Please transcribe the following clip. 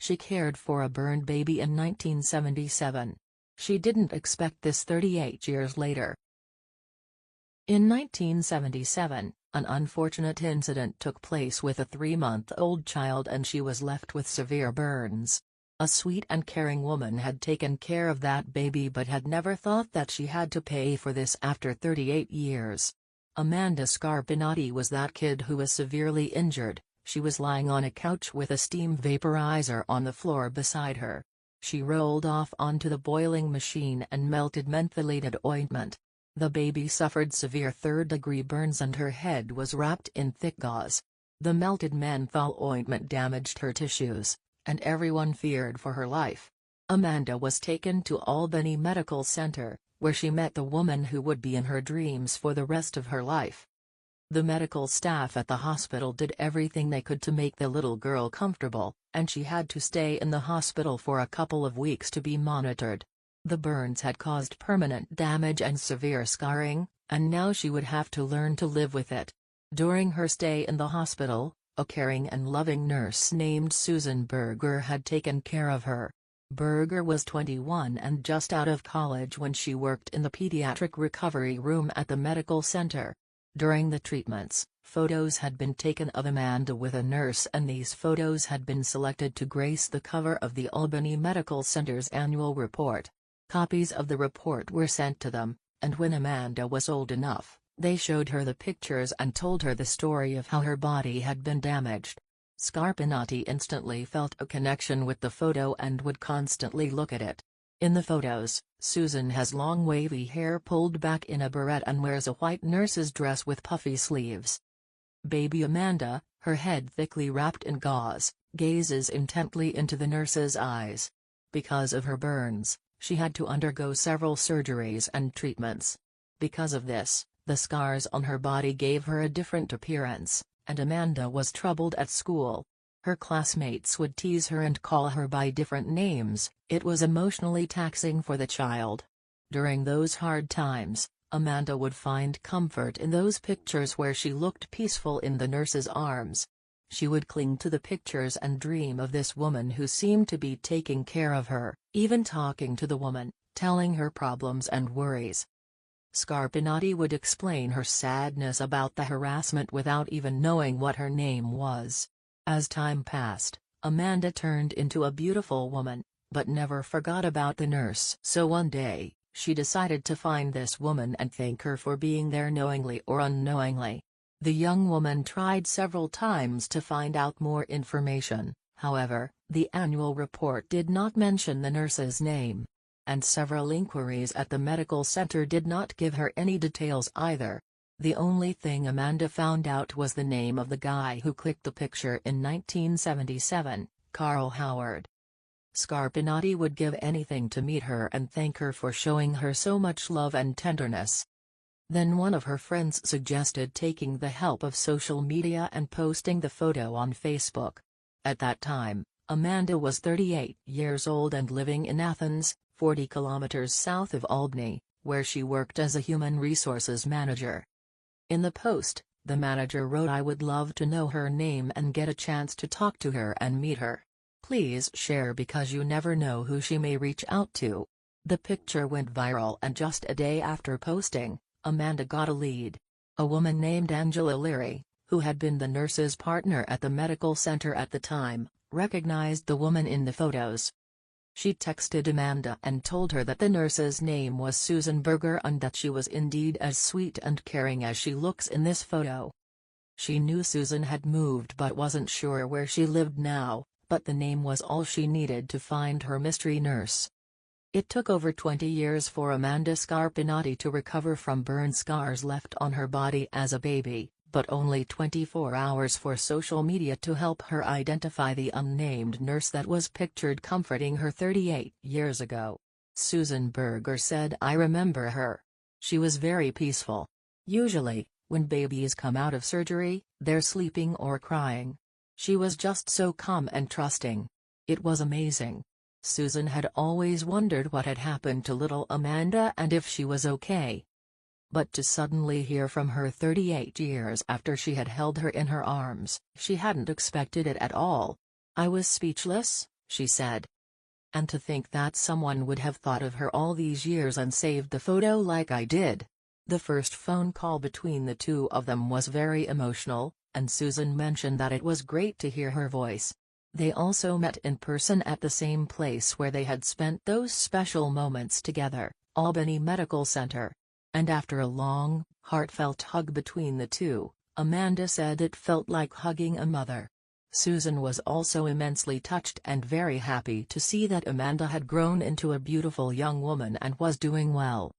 She cared for a burned baby in 1977. She didn't expect this 38 years later. In 1977, an unfortunate incident took place with a 3-month-old child and she was left with severe burns. A sweet and caring woman had taken care of that baby but had never thought that she had to pay for this after 38 years. Amanda Scarpinotti was that kid who was severely injured. She was lying on a couch with a steam vaporizer on the floor beside her. She rolled off onto the boiling machine and melted mentholated ointment. The baby suffered severe third-degree burns and her head was wrapped in thick gauze. The melted menthol ointment damaged her tissues, and everyone feared for her life. Amanda was taken to Albany Medical Center, where she met the woman who would be in her dreams for the rest of her life. The medical staff at the hospital did everything they could to make the little girl comfortable, and she had to stay in the hospital for a couple of weeks to be monitored. The burns had caused permanent damage and severe scarring, and now she would have to learn to live with it. During her stay in the hospital, a caring and loving nurse named Susan Berger had taken care of her. Berger was 21 and just out of college when she worked in the pediatric recovery room at the medical center. During the treatments, photos had been taken of Amanda with a nurse and these photos had been selected to grace the cover of the Albany Medical Center's annual report. Copies of the report were sent to them, and when Amanda was old enough, they showed her the pictures and told her the story of how her body had been damaged. Scarpinotti instantly felt a connection with the photo and would constantly look at it. In the photos, Susan has long wavy hair pulled back in a barrette and wears a white nurse's dress with puffy sleeves. Baby Amanda, her head thickly wrapped in gauze, gazes intently into the nurse's eyes. Because of her burns, she had to undergo several surgeries and treatments. Because of this, the scars on her body gave her a different appearance, and Amanda was troubled at school. Her classmates would tease her and call her by different names. It was emotionally taxing for the child. During those hard times, Amanda would find comfort in those pictures where she looked peaceful in the nurse's arms. She would cling to the pictures and dream of this woman who seemed to be taking care of her, even talking to the woman, telling her problems and worries. Scarpinotti would explain her sadness about the harassment without even knowing what her name was. As time passed, Amanda turned into a beautiful woman, but never forgot about the nurse. So one day, she decided to find this woman and thank her for being there knowingly or unknowingly. The young woman tried several times to find out more information, however, the annual report did not mention the nurse's name. And several inquiries at the medical center did not give her any details either. The only thing Amanda found out was the name of the guy who clicked the picture in 1977, Carl Howard. Scarpinotti would give anything to meet her and thank her for showing her so much love and tenderness. Then one of her friends suggested taking the help of social media and posting the photo on Facebook. At that time, Amanda was 38 years old and living in Athens, 40 kilometers south of Albany, where she worked as a human resources manager. In the post, the manager wrote, "I would love to know her name and get a chance to talk to her and meet her. Please share because you never know who she may reach out to." The picture went viral and just a day after posting, Amanda got a lead. A woman named Angela Leary, who had been the nurse's partner at the medical center at the time, recognized the woman in the photos. She texted Amanda and told her that the nurse's name was Susan Berger and that she was indeed as sweet and caring as she looks in this photo. She knew Susan had moved but wasn't sure where she lived now, but the name was all she needed to find her mystery nurse. It took over 20 years for Amanda Scarpinotti to recover from burn scars left on her body as a baby, but only 24 hours for social media to help her identify the unnamed nurse that was pictured comforting her 38 years ago. Susan Berger said, "I remember her. She was very peaceful. Usually, when babies come out of surgery, they're sleeping or crying. She was just so calm and trusting. It was amazing." Susan had always wondered what had happened to little Amanda and if she was okay. But to suddenly hear from her 38 years after she had held her in her arms, she hadn't expected it at all. "I was speechless," she said. "And to think that someone would have thought of her all these years and saved the photo like I did." The first phone call between the two of them was very emotional, and Susan mentioned that it was great to hear her voice. They also met in person at the same place where they had spent those special moments together, Albany Medical Center. And after a long, heartfelt hug between the two, Amanda said it felt like hugging a mother. Susan was also immensely touched and very happy to see that Amanda had grown into a beautiful young woman and was doing well.